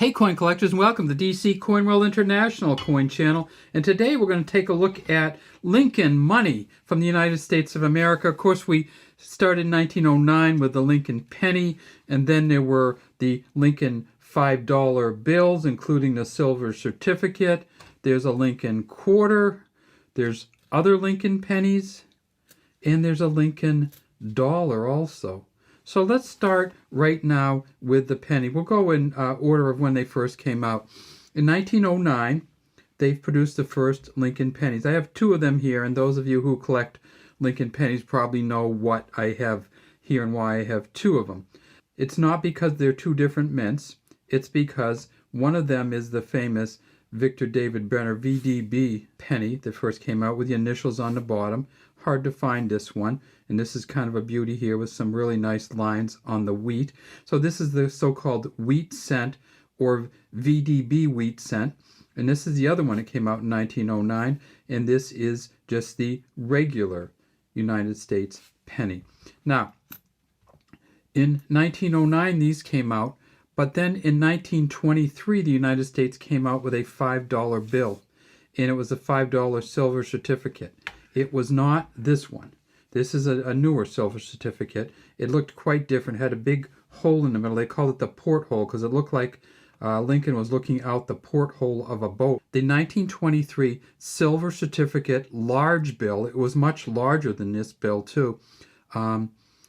Hey coin collectors, and welcome to DC Coin World International Coin Channel. And today we're going to take a look at Lincoln money from the United States of America. Of course, we started in 1909 with the Lincoln penny, and then there were the Lincoln $5 bills, including the silver certificate. There's a Lincoln quarter, there's other Lincoln pennies, and there's a Lincoln dollar also. So let's start right now with the penny. We'll go in order of when they first came out. In 1909, they've produced the first Lincoln pennies. I have two of them here, and those of you who collect Lincoln pennies probably know what I have here and why I have two of them. It's not because they're two different mints. It's because one of them is the famous Victor David Brenner VDB penny that first came out with the initials on the bottom. Hard to find this one, and this is kind of a beauty here with some really nice lines on the wheat. So this is the so-called wheat cent or VDB wheat cent, and this is the other one that came out in 1909, and this is just the regular United States penny. Now, in 1909 these came out, but then in 1923 the United States came out with a $5 bill, and it was a $5 silver certificate. It was not this one. This is a newer silver certificate. It looked quite different. It had a big hole in the middle. They called it the porthole because it looked like Lincoln was looking out the porthole of a boat. The 1923 silver certificate large bill, it was much larger than this bill too.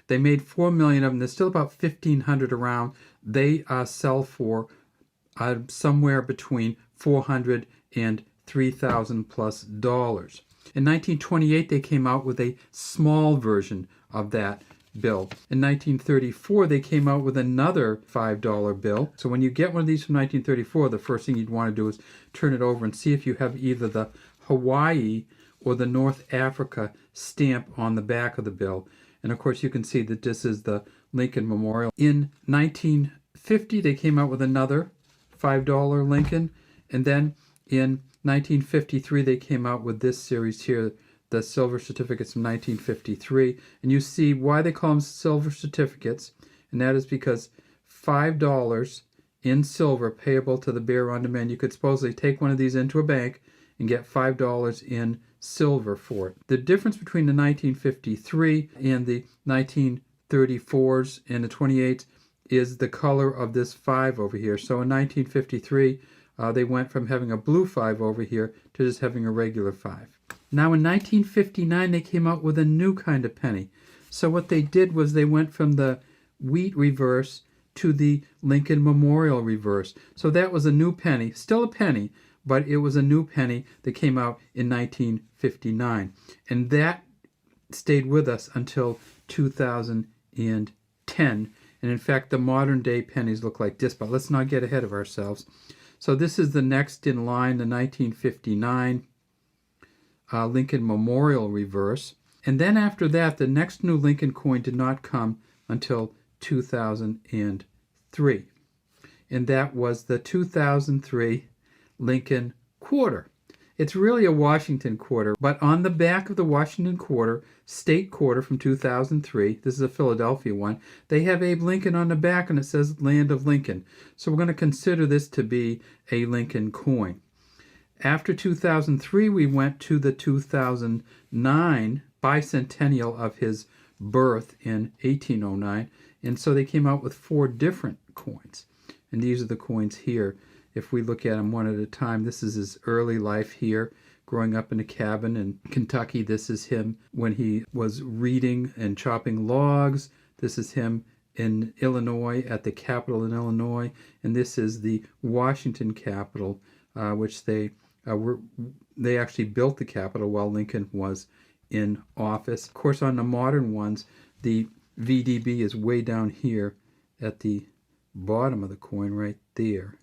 They made 4 million of them. There's still about 1,500 around. They sell for somewhere between $400 and $3,000 plus dollars. In 1928, they came out with a small version of that bill. In 1934, they came out with another $5 bill. So when you get one of these from 1934, the first thing you'd want to do is turn it over and see if you have either the Hawaii or the North Africa stamp on the back of the bill. And of course, you can see that this is the Lincoln Memorial. In 1950, they came out with another $5 Lincoln. And then in 1953, they came out with this series here, the silver certificates from 1953. And you see why they call them silver certificates, and that is because $5 in silver payable to the bearer on demand. You could supposedly take one of these into a bank and get $5 in silver for it. The difference between the 1953 and the 1934s and the 28s is the color of this 5 over here. So in 1953, they went from having a blue 5 over here to just having a regular 5. Now in 1959 they came out with a new kind of penny. So what they did was they went from the wheat reverse to the Lincoln Memorial reverse. So that was a new penny, still a penny, but it was a new penny that came out in 1959. And that stayed with us until 2010. And in fact, the modern day pennies look like this, but let's not get ahead of ourselves. So this is the next in line, the 1959 Lincoln Memorial reverse. And then after that, the next new Lincoln coin did not come until 2003. And that was the 2003 Lincoln quarter. It's really a Washington quarter, but on the back of the Washington quarter, state quarter from 2003, this is a Philadelphia one, they have Abe Lincoln on the back and it says Land of Lincoln. So we're going to consider this to be a Lincoln coin. After 2003, we went to the 2009 bicentennial of his birth in 1809, and so they came out with 4 different coins. And these are the coins here. If we look at them one at a time, this is his early life here, growing up in a cabin in Kentucky. This is him when he was reading and chopping logs. This is him in Illinois, at the Capitol in Illinois. And this is the Washington Capitol, which they actually built the Capitol while Lincoln was in office. Of course, on the modern ones, the VDB is way down here at the bottom of the coin right there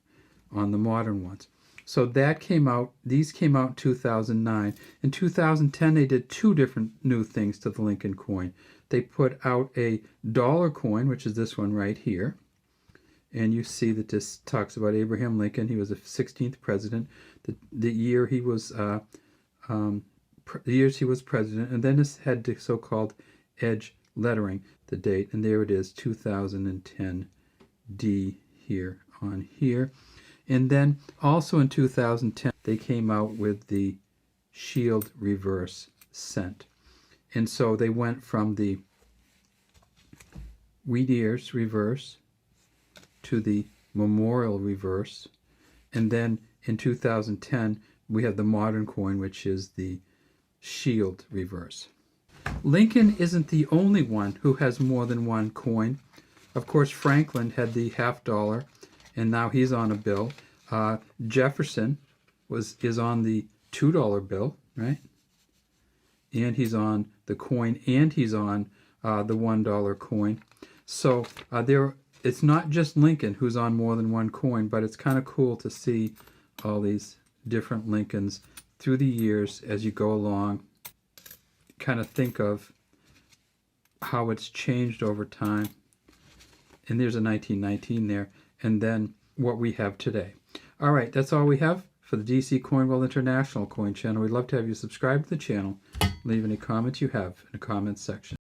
on the modern ones. So that came out, these came out in 2009. In 2010, they did 2 different new things to the Lincoln coin. They put out a dollar coin, which is this one right here. And you see that this talks about Abraham Lincoln. He was the 16th president. The year he was, the years he was president. And then this had the so-called edge lettering, the date. And there it is, 2010 D here on here. And then also in 2010, they came out with the Shield Reverse cent. And so they went from the Wheat Ears Reverse to the Memorial Reverse. And then in 2010, we have the modern coin, which is the Shield Reverse. Lincoln isn't the only one who has more than one coin. Of course, Franklin had the $50, and now he's on a bill. Jefferson is on the $2 bill, right? And he's on the coin, and he's on the $1 coin. So it's not just Lincoln who's on more than one coin, but it's kind of cool to see all these different Lincolns through the years as you go along. Kind of think of how it's changed over time. And there's a 1919 there. And then what we have today. All right, that's all we have for the DC Coinworld International Coin Channel. We'd love to have you subscribe to the channel. Leave any comments you have in the comments section.